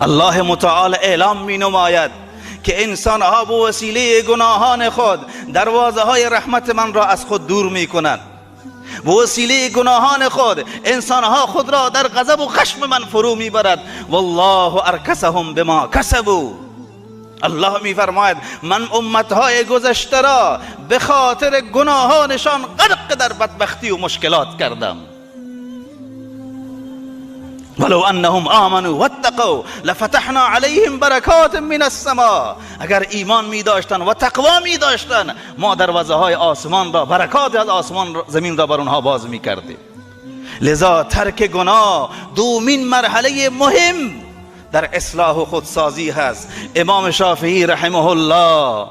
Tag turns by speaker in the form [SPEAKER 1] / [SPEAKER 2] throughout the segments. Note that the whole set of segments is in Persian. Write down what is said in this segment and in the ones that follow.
[SPEAKER 1] الله متعال اعلام می نماید که انسان ها به وسیله گناهان خود دروازه های رحمت من را از خود دور می کنند. به وسیله گناهان خود انسان ها خود را در غضب و خشم من فرو می برد. والله ارکسهم بما کسبوا. الله می فرماید من امتهای گذشته را به خاطر گناهانشان غرق در بدبختی و مشکلات کردم. ولو انهم آمنوا واتقوا لفتحنا علیهم برکات من السماء. اگر ایمان می داشتن و تقوا می داشتن ما دروازه های آسمان را، برکات از آسمان زمین را بر اونها باز می کردیم. لذا ترک گناه دومین مرحله مهم در اصلاح و خودسازی هست. امام شافعی رحمه الله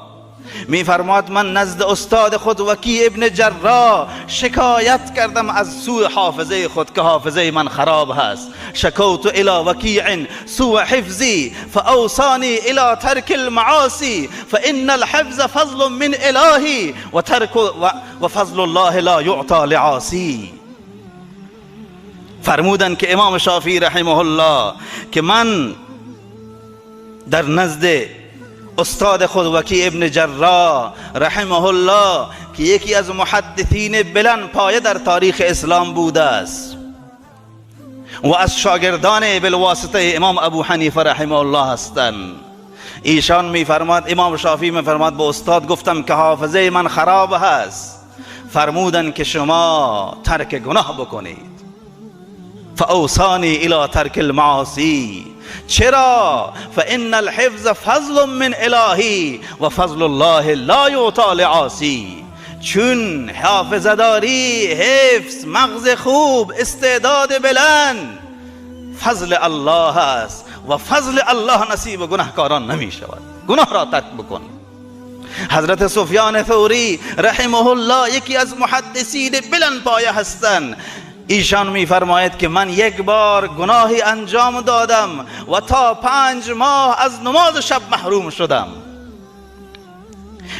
[SPEAKER 1] می فرماد من نزد استاد خود وکی ابن جراح شکایت کردم از سوء حافظه خود که حافظه من خراب هست. شکوت الی وکیع سوء حفظی فاوصانی الی ترک المعاصی فان الحفظ فضل من الهی و فضل الله لا یعطى لعاصی. فرمودن که امام شافعی رحمه الله که من در نزد استاد خود وکی ابن جراح رحمه الله که یکی از محدثین بلند پایه در تاریخ اسلام بوده است و از شاگردان بالواسطه امام ابو حنیفه رحمه الله هستند، ایشان میفرماد امام شافعی میفرماد به استاد گفتم که حافظه من خراب هست. فرمودن که شما ترک گناه بکنید. فاوصانی الی ترک المعاصی. چرا؟ فان الحفظ فضل من الهی و فضل الله لا یعطى لعاصی. چون حافظه داری، حفظ، مغز خوب، استعداد بلند فضل الله است و فضل الله نصیب گناهکاران نمی شود. گناه را ترک بکن. حضرت سفیان ثوری رحمه الله یکی از محدثین بلند پایه هستند. ایشان میفرماید که من یک بار گناهی انجام دادم و تا 5 ماه از نماز شب محروم شدم.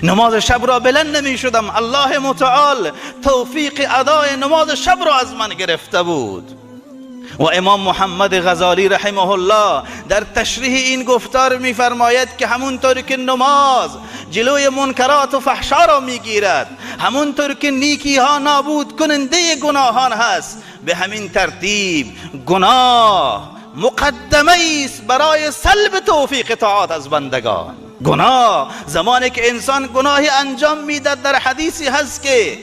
[SPEAKER 1] نماز شب را بلند نمی شدم. الله متعال توفیق ادای نماز شب را از من گرفته بود. و امام محمد غزالی رحمه الله در تشریح این گفتار میفرماید که همونطور که نماز جلوی منکرات و فحشا را میگیرد، همونطور که نیکی ها نابود کننده گناهان هست، به همین ترتیب گناه مقدمه است برای سلب توفیق طاعات از بندگان. گناه زمانی که انسان گناهی انجام میدهد، در حدیثی هست که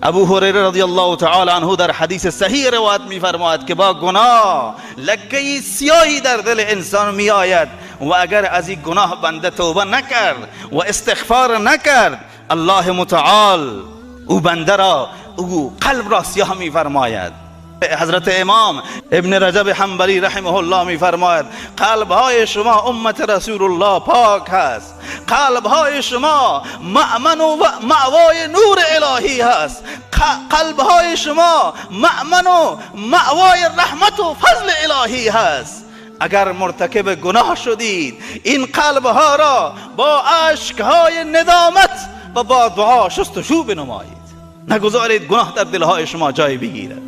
[SPEAKER 1] ابو هریره رضی الله تعالی عنه در حدیث صحیح روایت می‌فرماید که با گناه لکه سیاهی در دل انسان می آید و اگر از این گناه بنده توبه نکرد و استغفار نکرد، الله متعال او بنده را، او قلب را سیاه می‌فرماید. حضرت امام ابن رجب حنبلی رحمه الله می‌فرماید قلب‌های شما امت رسول الله پاک هست، قلب‌های شما مأمن و مأوای نور الهی هست، قلب‌های شما مأمن و مأوای رحمت و فضل الهی هست. اگر مرتکب گناه شدید، این قلب‌ها را با اشک‌های ندامت و با دعا شستشو بنمایید. نگذارید گناه در دل‌های شما جای بگیرد.